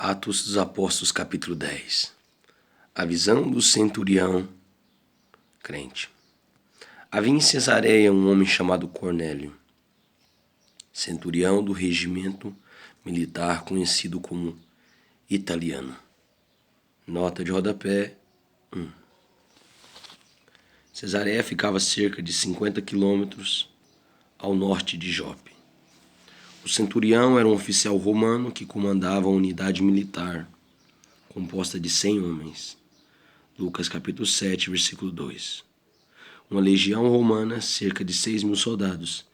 Atos dos Apóstolos, capítulo 10. A visão do centurião crente. Havia em Cesareia um homem chamado Cornélio, centurião do regimento militar conhecido como Italiano. Nota de rodapé 1. Cesareia ficava a cerca de 50 quilômetros ao norte de Jope. O centurião era um oficial romano que comandava uma unidade militar composta de 100 homens. Lucas capítulo 7, versículo 2. Uma legião romana, cerca de 6.000 soldados,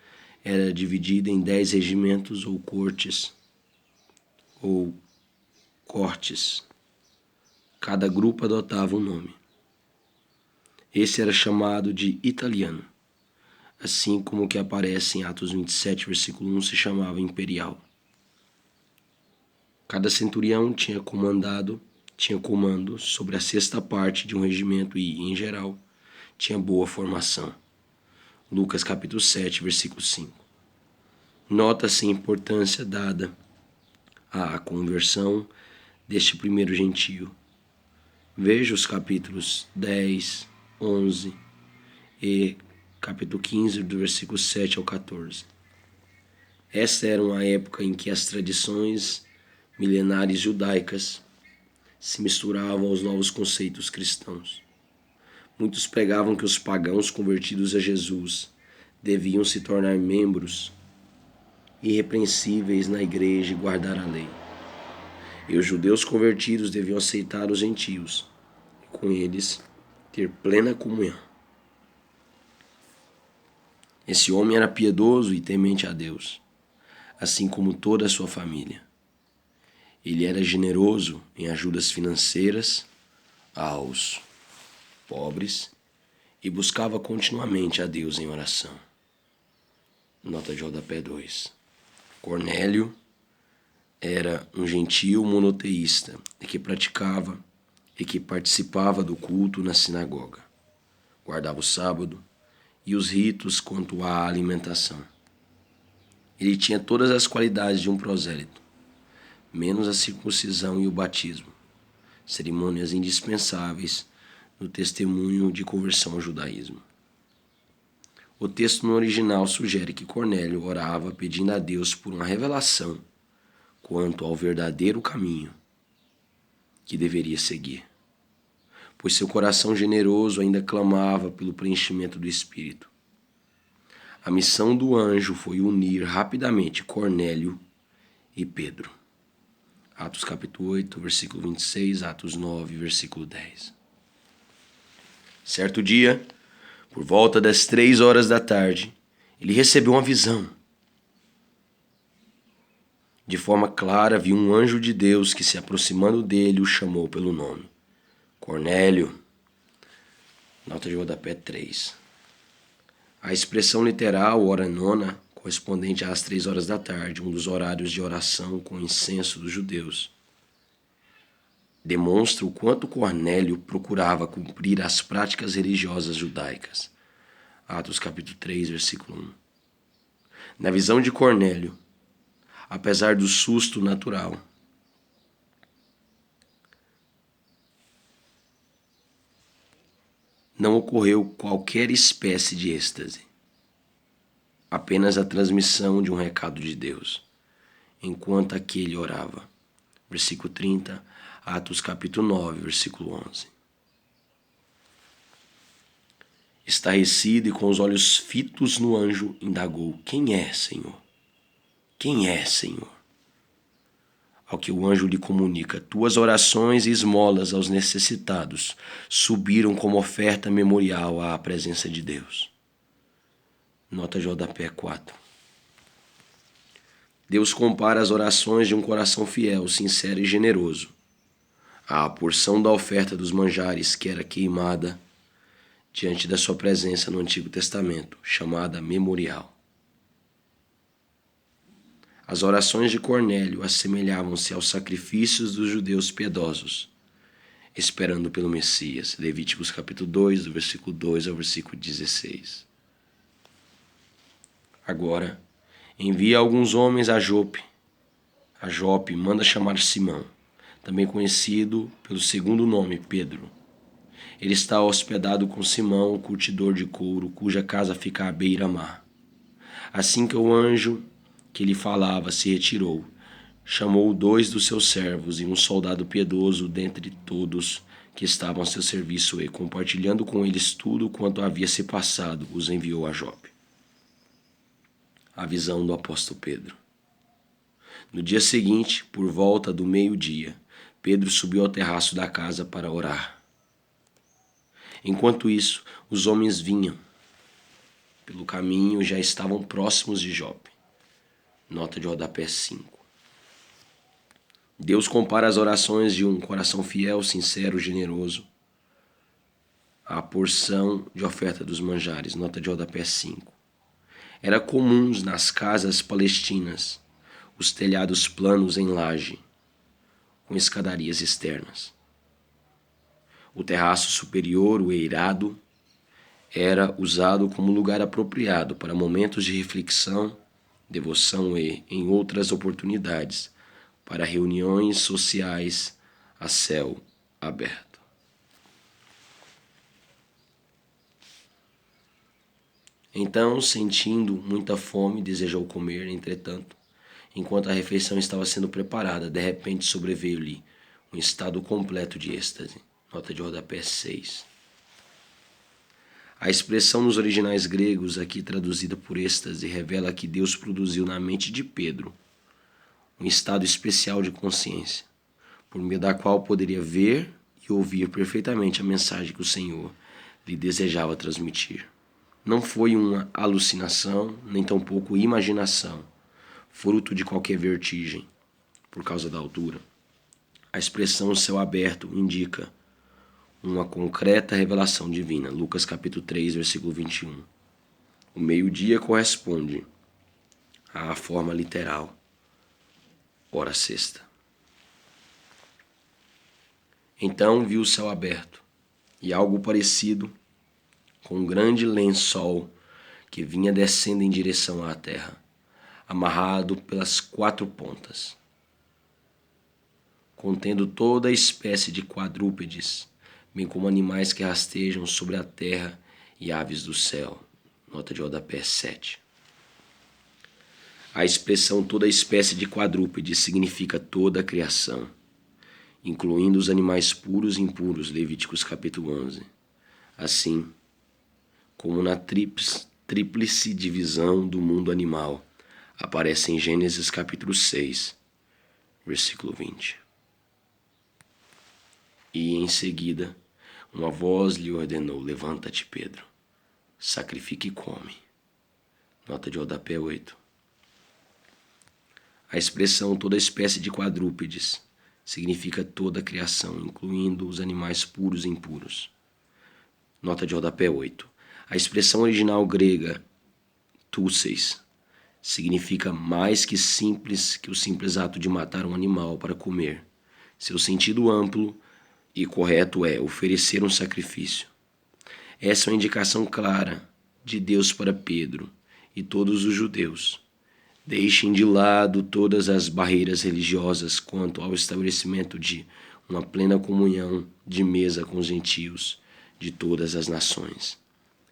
era dividida em 10 regimentos ou cortes. Cada grupo adotava um nome. Esse era chamado de Italiano, assim como o que aparece em Atos 27, versículo 1, se chamava Imperial. Cada centurião tinha comando sobre a sexta parte de um regimento e, em geral, tinha boa formação. Lucas capítulo 7, versículo 5. Nota-se a importância dada à conversão deste primeiro gentio. Veja os capítulos 10, 11 e capítulo 15, do versículo 7 ao 14. Esta era uma época em que as tradições milenares judaicas se misturavam aos novos conceitos cristãos. Muitos pregavam que os pagãos convertidos a Jesus deviam se tornar membros irrepreensíveis na igreja e guardar a lei. E os judeus convertidos deviam aceitar os gentios e com eles ter plena comunhão. Esse homem era piedoso e temente a Deus, assim como toda a sua família. Ele era generoso em ajudas financeiras aos pobres e buscava continuamente a Deus em oração. Nota de rodapé 2. Cornélio era um gentio monoteísta que participava do culto na sinagoga, guardava o sábado e os ritos quanto à alimentação. Ele tinha todas as qualidades de um prosélito, menos a circuncisão e o batismo, cerimônias indispensáveis no testemunho de conversão ao judaísmo. O texto no original sugere que Cornélio orava pedindo a Deus por uma revelação quanto ao verdadeiro caminho que deveria seguir, pois seu coração generoso ainda clamava pelo preenchimento do Espírito. A missão do anjo foi unir rapidamente Cornélio e Pedro. Atos capítulo 8, versículo 26, Atos 9, versículo 10. Certo dia, por volta das 3 horas da tarde, ele recebeu uma visão. De forma clara, viu um anjo de Deus que, se aproximando dele, o chamou pelo nome. Cornélio. Nota de rodapé 3. A expressão literal, hora nona, correspondente às 3 horas da tarde, um dos horários de oração com incenso dos judeus, demonstra o quanto Cornélio procurava cumprir as práticas religiosas judaicas. Atos capítulo 3, versículo 1. Na visão de Cornélio, apesar do susto natural, não ocorreu qualquer espécie de êxtase, apenas a transmissão de um recado de Deus, enquanto aquele orava. Versículo 30, Atos capítulo 9, versículo 11. Estarrecido e com os olhos fitos no anjo, indagou: Quem é, Senhor? Quem é, Senhor? Ao que o anjo lhe comunica: Tuas orações e esmolas aos necessitados subiram como oferta memorial à presença de Deus. Nota de rodapé 4. Deus compara as orações de um coração fiel, sincero e generoso à porção da oferta dos manjares que era queimada diante da sua presença no Antigo Testamento, chamada memorial. As orações de Cornélio assemelhavam-se aos sacrifícios dos judeus piedosos, esperando pelo Messias. Levíticos capítulo 2, do versículo 2 ao versículo 16. Agora, envia alguns homens a Jope. A Jope manda chamar Simão, também conhecido pelo segundo nome, Pedro. Ele está hospedado com Simão, o curtidor de couro, cuja casa fica à beira-mar. Assim que o anjo que lhe falava se retirou, chamou 2 dos seus servos e um soldado piedoso dentre todos que estavam a seu serviço e, compartilhando com eles tudo quanto havia se passado, os enviou a Jope. A visão do apóstolo Pedro. No dia seguinte, por volta do meio-dia, Pedro subiu ao terraço da casa para orar. Enquanto isso, os homens vinham pelo caminho e já estavam próximos de Jope. Nota de rodapé 5. Deus compara as orações de um coração fiel, sincero, generoso à porção de oferta dos manjares. Nota de rodapé 5. Era comuns nas casas palestinas os telhados planos em laje, com escadarias externas. O terraço superior, o eirado, era usado como lugar apropriado para momentos de reflexão, devoção e, em outras oportunidades, para reuniões sociais a céu aberto. Então, sentindo muita fome, desejou comer. Entretanto, enquanto a refeição estava sendo preparada, de repente sobreveio-lhe um estado completo de êxtase. Nota de rodapé 6. A expressão nos originais gregos, aqui traduzida por êxtase, revela que Deus produziu na mente de Pedro um estado especial de consciência, por meio da qual poderia ver e ouvir perfeitamente a mensagem que o Senhor lhe desejava transmitir. Não foi uma alucinação, nem tampouco imaginação, fruto de qualquer vertigem, por causa da altura. A expressão céu aberto indica uma concreta revelação divina. Lucas capítulo 3, versículo 21. O meio-dia corresponde à forma literal, hora sexta. Então viu o céu aberto e algo parecido com um grande lençol que vinha descendo em direção à terra, amarrado pelas 4 pontas, contendo toda a espécie de quadrúpedes, bem como animais que rastejam sobre a terra e aves do céu. Nota de rodapé 7. A expressão toda a espécie de quadrúpedes significa toda a criação, incluindo os animais puros e impuros, Levíticos capítulo 11. Assim, como na tríplice divisão do mundo animal, aparece em Gênesis capítulo 6, versículo 20. E em seguida, uma voz lhe ordenou: levanta-te, Pedro, sacrifica e come. Nota de rodapé 8. A expressão toda espécie de quadrúpedes significa toda a criação, incluindo os animais puros e impuros. Nota de rodapé 8. A expressão original grega túseis significa mais que o simples ato de matar um animal para comer. Seu sentido amplo e correto é oferecer um sacrifício. Essa é uma indicação clara de Deus para Pedro e todos os judeus. Deixem de lado todas as barreiras religiosas quanto ao estabelecimento de uma plena comunhão de mesa com os gentios de todas as nações.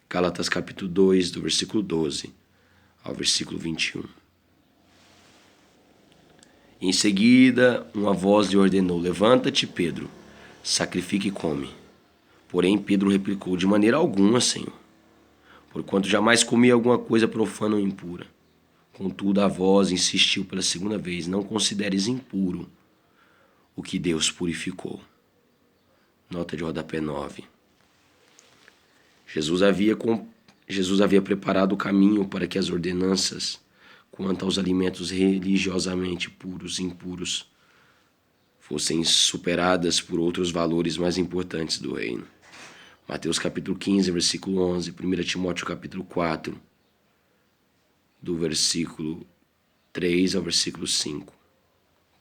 Gálatas capítulo 2, do versículo 12 ao versículo 21. Em seguida, uma voz lhe ordenou: levanta-te, Pedro, sacrifica e come. Porém, Pedro replicou: de maneira alguma, Senhor, porquanto jamais comi alguma coisa profana ou impura. Contudo, a voz insistiu pela segunda vez: não consideres impuro o que Deus purificou. Nota de rodapé 9. Jesus havia preparado o caminho para que as ordenanças quanto aos alimentos religiosamente puros e impuros fossem superadas por outros valores mais importantes do reino. Mateus capítulo 15, versículo 11, 1 Timóteo capítulo 4, do versículo 3 ao versículo 5.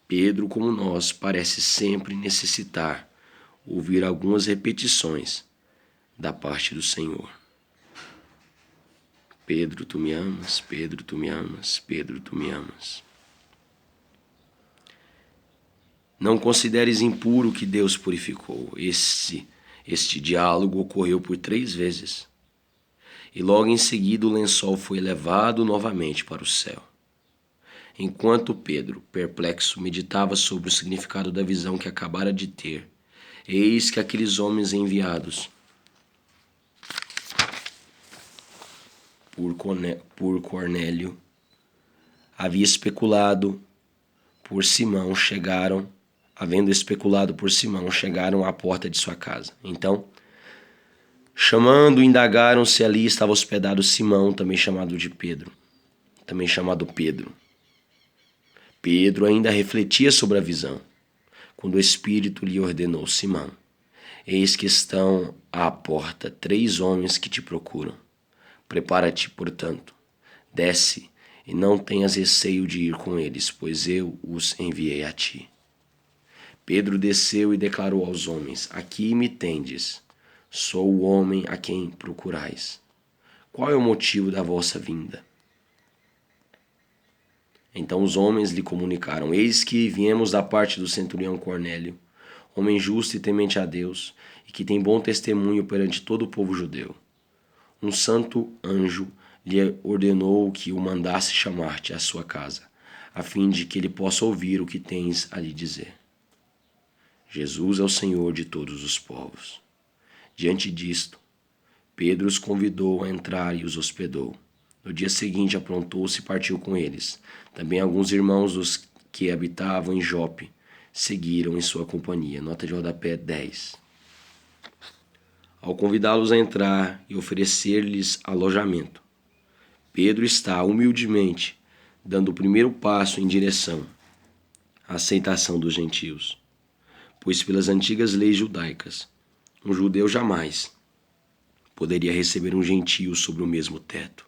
Pedro, como nós, parece sempre necessitar ouvir algumas repetições da parte do Senhor. Pedro, tu me amas, Pedro, tu me amas, Pedro, tu me amas. Não consideres impuro o que Deus purificou. Este diálogo ocorreu por 3 vezes. E logo em seguida o lençol foi levado novamente para o céu. Enquanto Pedro, perplexo, meditava sobre o significado da visão que acabara de ter, eis que aqueles homens enviados por Cornélio havendo especulado por Simão, chegaram à porta de sua casa. Então, chamando, indagaram se ali estava hospedado Simão, também chamado Pedro. Pedro ainda refletia sobre a visão, quando o Espírito lhe ordenou: Simão, eis que estão à porta 3 homens que te procuram. Prepara-te, portanto, desce e não tenhas receio de ir com eles, pois eu os enviei a ti. Pedro desceu e declarou aos homens: Aqui me tendes, sou o homem a quem procurais. Qual é o motivo da vossa vinda? Então os homens lhe comunicaram: Eis que viemos da parte do centurião Cornélio, homem justo e temente a Deus, e que tem bom testemunho perante todo o povo judeu. Um santo anjo lhe ordenou que o mandasse chamar-te à sua casa, a fim de que ele possa ouvir o que tens a lhe dizer. Jesus é o Senhor de todos os povos. Diante disto, Pedro os convidou a entrar e os hospedou. No dia seguinte aprontou-se e partiu com eles. Também alguns irmãos dos que habitavam em Jope seguiram em sua companhia. Nota de rodapé 10. Ao convidá-los a entrar e oferecer-lhes alojamento, Pedro está humildemente dando o primeiro passo em direção à aceitação dos gentios, pois pelas antigas leis judaicas, um judeu jamais poderia receber um gentio sobre o mesmo teto.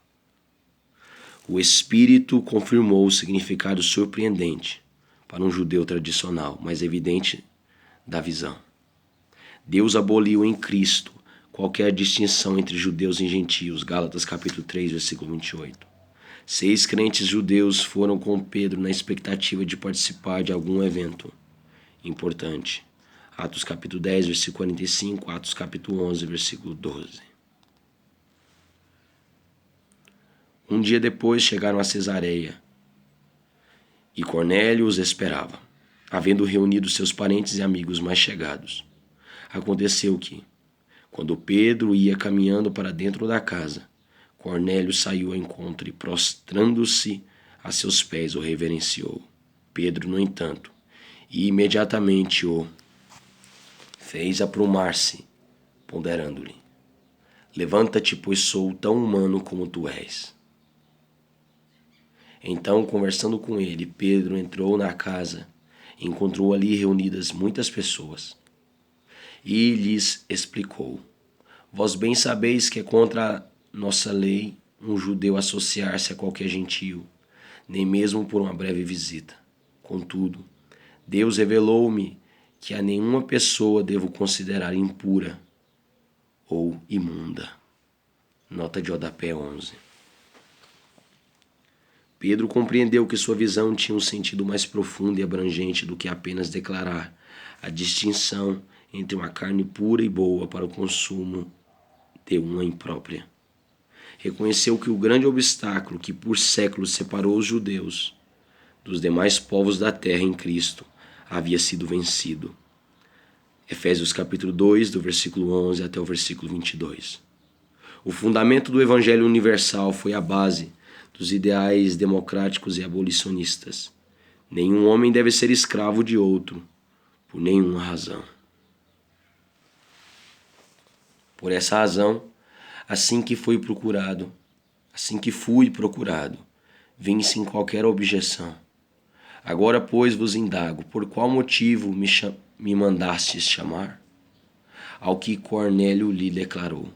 O Espírito confirmou o significado surpreendente para um judeu tradicional, mas evidente da visão. Deus aboliu em Cristo qualquer distinção entre judeus e gentios. Gálatas capítulo 3, versículo 28. 6 crentes judeus foram com Pedro na expectativa de participar de algum evento importante. Atos capítulo 10, versículo 45, Atos capítulo 11, versículo 12. Um dia depois chegaram a Cesareia e Cornélio os esperava, havendo reunido seus parentes e amigos mais chegados. Aconteceu que, quando Pedro ia caminhando para dentro da casa, Cornélio saiu ao encontro e, prostrando-se a seus pés, o reverenciou. Pedro, no entanto, imediatamente o fez aprumar-se, ponderando-lhe: Levanta-te, pois sou tão humano como tu és. Então, conversando com ele, Pedro entrou na casa e encontrou ali reunidas muitas pessoas. E lhes explicou: Vós bem sabeis que é contra a nossa lei um judeu associar-se a qualquer gentio, nem mesmo por uma breve visita. Contudo, Deus revelou-me que a nenhuma pessoa devo considerar impura ou imunda. Nota de rodapé 11. Pedro compreendeu que sua visão tinha um sentido mais profundo e abrangente do que apenas declarar a distinção entre uma carne pura e boa para o consumo de uma imprópria. Reconheceu que o grande obstáculo que por séculos separou os judeus dos demais povos da terra em Cristo havia sido vencido. Efésios capítulo 2, do versículo 11 até o versículo 22. O fundamento do Evangelho universal foi a base dos ideais democráticos e abolicionistas. Nenhum homem deve ser escravo de outro, por nenhuma razão. Por essa razão, assim que fui procurado, vim sem qualquer objeção. Agora, pois, vos indago, por qual motivo me mandastes chamar? Ao que Cornélio lhe declarou: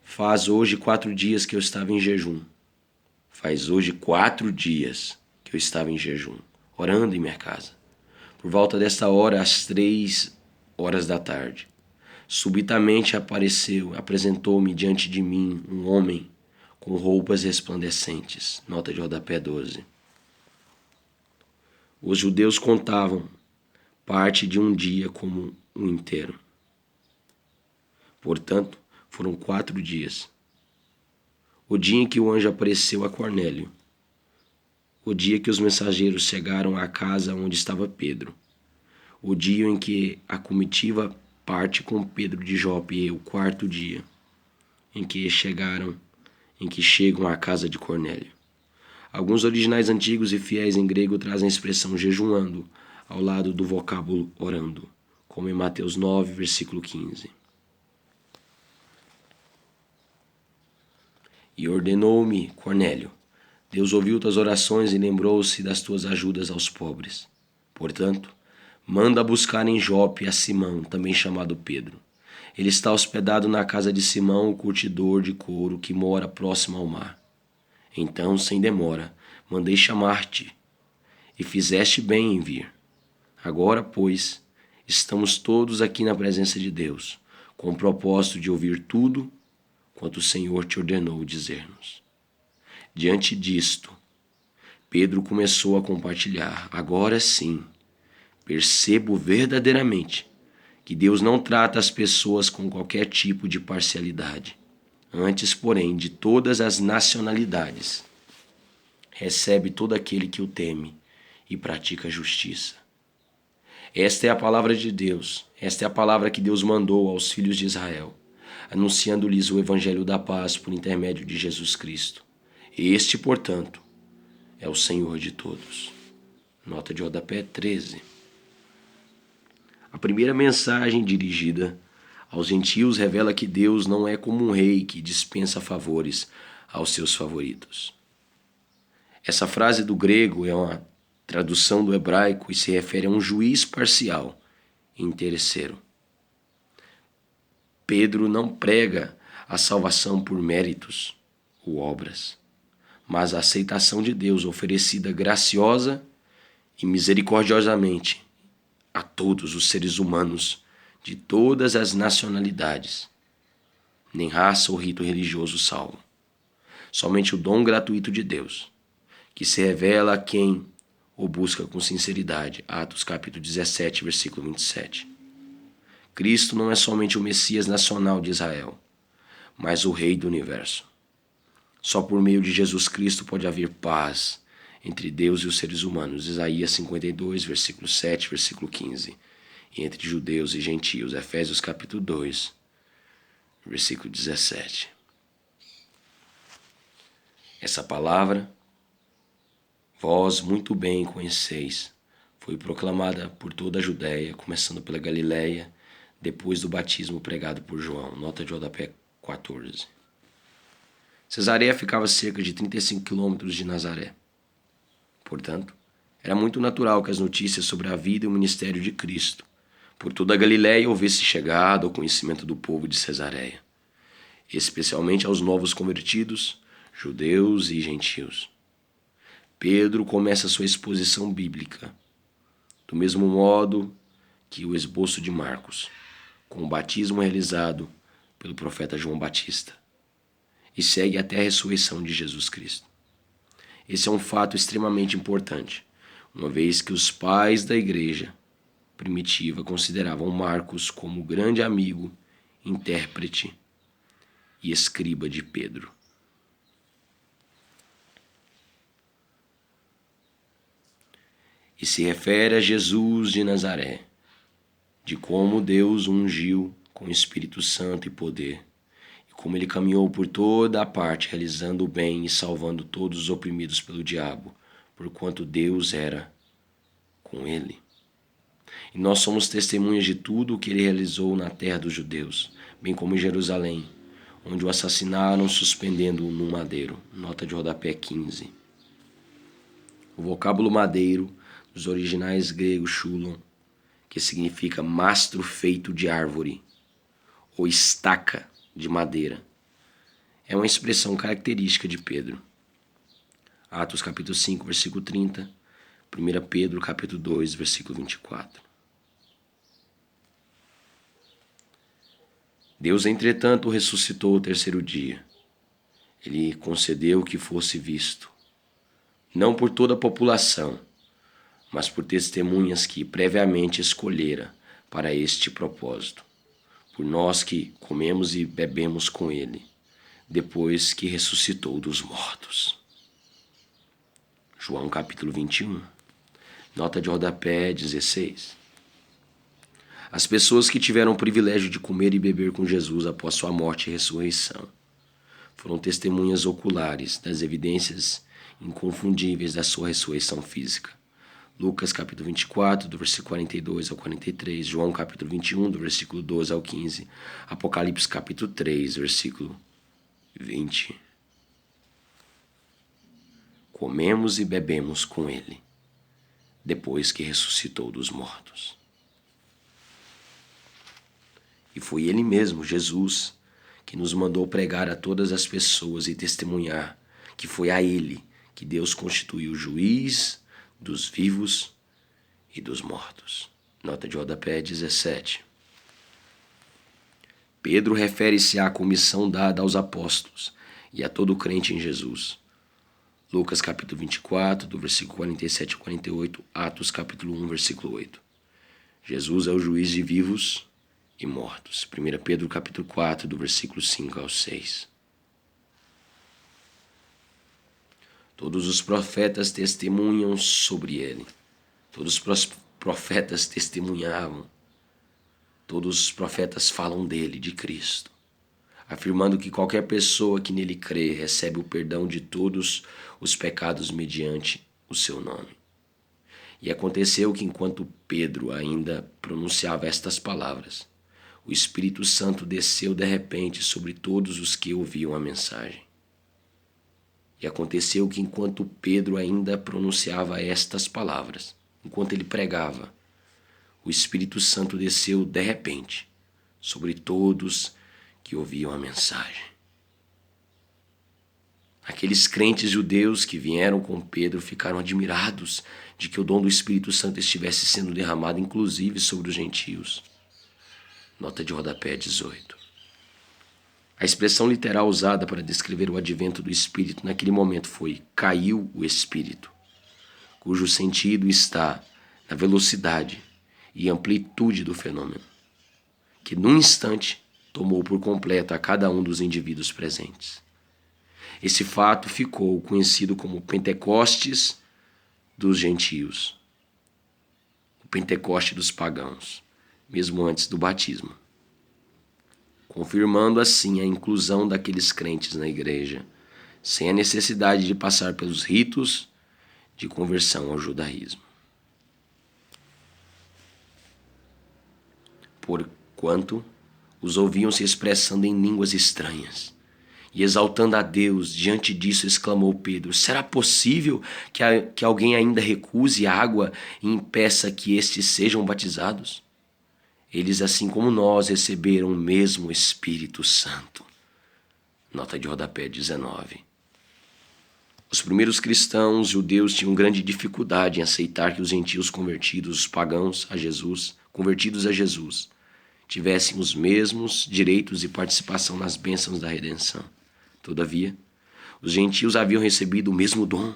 Faz hoje 4 dias que eu estava em jejum. Orando em minha casa. Por volta desta hora, às 3 horas da tarde, subitamente apresentou-me diante de mim um homem com roupas resplandecentes. Nota de rodapé 12. Os judeus contavam parte de um dia como um inteiro. Portanto, foram 4 dias. O dia em que o anjo apareceu a Cornélio, o dia que os mensageiros chegaram à casa onde estava Pedro, o dia em que a comitiva parte com Pedro de Jope e o 4º dia em que chegam à casa de Cornélio. Alguns originais antigos e fiéis em grego trazem a expressão jejuando ao lado do vocábulo orando, como em Mateus 9, versículo 15. E ordenou-me, Cornélio, Deus ouviu tuas orações e lembrou-se das tuas ajudas aos pobres. Portanto, manda buscar em Jope a Simão, também chamado Pedro. Ele está hospedado na casa de Simão, o curtidor de couro, que mora próximo ao mar. Então, sem demora, mandei chamar-te, e fizeste bem em vir. Agora, pois, estamos todos aqui na presença de Deus, com o propósito de ouvir tudo quanto o Senhor te ordenou dizer-nos. Diante disto, Pedro começou a compartilhar. Agora sim, percebo verdadeiramente que Deus não trata as pessoas com qualquer tipo de parcialidade. Antes, porém, de todas as nacionalidades, recebe todo aquele que o teme e pratica a justiça. Esta é a palavra de Deus, esta é a palavra que Deus mandou aos filhos de Israel, anunciando-lhes o evangelho da paz por intermédio de Jesus Cristo. Este, portanto, é o Senhor de todos. Nota de rodapé 13. A primeira mensagem dirigida aos gentios revela que Deus não é como um rei que dispensa favores aos seus favoritos. Essa frase do grego é uma tradução do hebraico e se refere a um juiz parcial e interesseiro. Pedro não prega a salvação por méritos ou obras, mas a aceitação de Deus oferecida graciosa e misericordiosamente a todos os seres humanos de todas as nacionalidades. Nem raça ou rito religioso salvam. Somente o dom gratuito de Deus, que se revela a quem o busca com sinceridade. Atos capítulo 17, versículo 27. Cristo não é somente o Messias nacional de Israel, mas o Rei do Universo. Só por meio de Jesus Cristo pode haver paz entre Deus e os seres humanos. Isaías 52, versículo 7, versículo 15. E entre judeus e gentios. Efésios capítulo 2, versículo 17. Essa palavra, vós muito bem conheceis, foi proclamada por toda a Judéia, começando pela Galiléia, depois do batismo pregado por João. Nota de rodapé 14. Cesareia ficava a cerca de 35 quilômetros de Nazaré. Portanto, era muito natural que as notícias sobre a vida e o ministério de Cristo por toda a Galiléia houvesse chegado ao conhecimento do povo de Cesareia, especialmente aos novos convertidos, judeus e gentios. Pedro começa sua exposição bíblica, do mesmo modo que o esboço de Marcos, com o batismo realizado pelo profeta João Batista, e segue até a ressurreição de Jesus Cristo. Esse é um fato extremamente importante, uma vez que os pais da igreja primitiva consideravam Marcos como grande amigo, intérprete e escriba de Pedro. E se refere a Jesus de Nazaré, de como Deus o ungiu com Espírito Santo e poder, e como ele caminhou por toda a parte, realizando o bem e salvando todos os oprimidos pelo diabo, porquanto Deus era com ele. E nós somos testemunhas de tudo o que ele realizou na terra dos judeus, bem como em Jerusalém, onde o assassinaram suspendendo-o num madeiro. Nota de rodapé 15. O vocábulo madeiro, dos originais gregos chulon, que significa mastro feito de árvore, ou estaca de madeira, é uma expressão característica de Pedro. Atos capítulo 5, versículo 30, 1 Pedro capítulo 2, versículo 24. Deus, entretanto, o ressuscitou ao 3º dia. Ele concedeu que fosse visto, não por toda a população, mas por testemunhas que previamente escolhera para este propósito, por nós que comemos e bebemos com ele, depois que ressuscitou dos mortos. João capítulo 21, nota de rodapé 16. As pessoas que tiveram o privilégio de comer e beber com Jesus após sua morte e ressurreição foram testemunhas oculares das evidências inconfundíveis da sua ressurreição física. Lucas capítulo 24, do versículo 42 ao 43, João capítulo 21, do versículo 12 ao 15, Apocalipse capítulo 3, versículo 20. Comemos e bebemos com ele, depois que ressuscitou dos mortos. E foi ele mesmo, Jesus, que nos mandou pregar a todas as pessoas e testemunhar que foi a ele que Deus constituiu juiz dos vivos e dos mortos. Nota de rodapé 17. Pedro refere-se à comissão dada aos apóstolos e a todo crente em Jesus. Lucas capítulo 24, do versículo 47 ao 48, Atos capítulo 1, versículo 8. Jesus é o juiz de vivos e mortos. 1 Pedro capítulo 4, do versículo 5 ao 6. Todos os profetas testemunham sobre ele. Todos os profetas testemunhavam. Todos os profetas falam dele, de Cristo, afirmando que qualquer pessoa que nele crê recebe o perdão de todos os pecados mediante o seu nome. E aconteceu que enquanto Pedro ainda pronunciava estas palavras, o Espírito Santo desceu de repente sobre todos os que ouviam a mensagem. E aconteceu que enquanto Pedro ainda pronunciava estas palavras, enquanto ele pregava, o Espírito Santo desceu de repente sobre todos que ouviam a mensagem. Aqueles crentes judeus que vieram com Pedro ficaram admirados de que o dom do Espírito Santo estivesse sendo derramado inclusive sobre os gentios. Nota de rodapé 18. A expressão literal usada para descrever o advento do Espírito naquele momento foi caiu o Espírito, cujo sentido está na velocidade e amplitude do fenômeno, que num instante tomou por completo a cada um dos indivíduos presentes. Esse fato ficou conhecido como Pentecostes dos gentios, o Pentecoste dos pagãos, mesmo antes do batismo, confirmando assim a inclusão daqueles crentes na igreja, sem a necessidade de passar pelos ritos de conversão ao judaísmo. Porquanto os ouviam se expressando em línguas estranhas e exaltando a Deus, diante disso exclamou Pedro: será possível que alguém ainda recuse água e impeça que estes sejam batizados? Eles, assim como nós, receberam o mesmo Espírito Santo. Nota de rodapé 19. Os primeiros cristãos judeus tinham grande dificuldade em aceitar que os gentios convertidos, os pagãos convertidos a Jesus, tivessem os mesmos direitos e participação nas bênçãos da redenção. Todavia, os gentios haviam recebido o mesmo dom.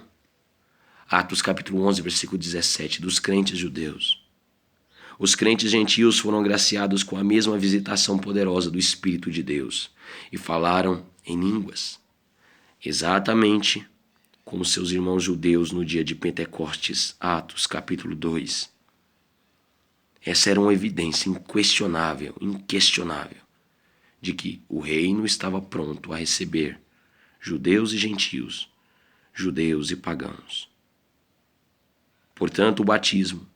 Atos capítulo 11, versículo 17, dos crentes judeus. Os crentes gentios foram agraciados com a mesma visitação poderosa do Espírito de Deus e falaram em línguas, exatamente como seus irmãos judeus no dia de Pentecostes, Atos capítulo 2. Essa era uma evidência inquestionável, de que o reino estava pronto a receber judeus e gentios, judeus e pagãos. Portanto, o batismo,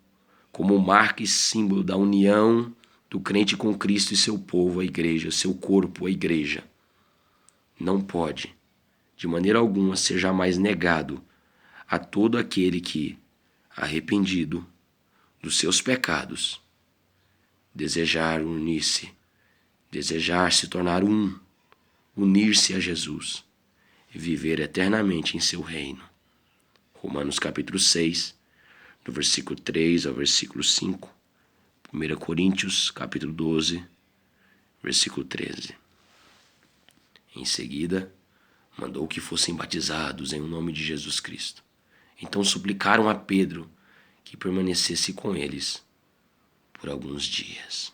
como marca e símbolo da união do crente com Cristo e seu povo, a igreja, seu corpo, a igreja, não pode, de maneira alguma, ser jamais negado a todo aquele que, arrependido dos seus pecados, desejar unir-se, desejar se tornar unir-se a Jesus e viver eternamente em seu reino. Romanos capítulo 6, do versículo 3 ao versículo 5, 1 Coríntios, capítulo 12, versículo 13. Em seguida, mandou que fossem batizados em nome de Jesus Cristo. Então suplicaram a Pedro que permanecesse com eles por alguns dias.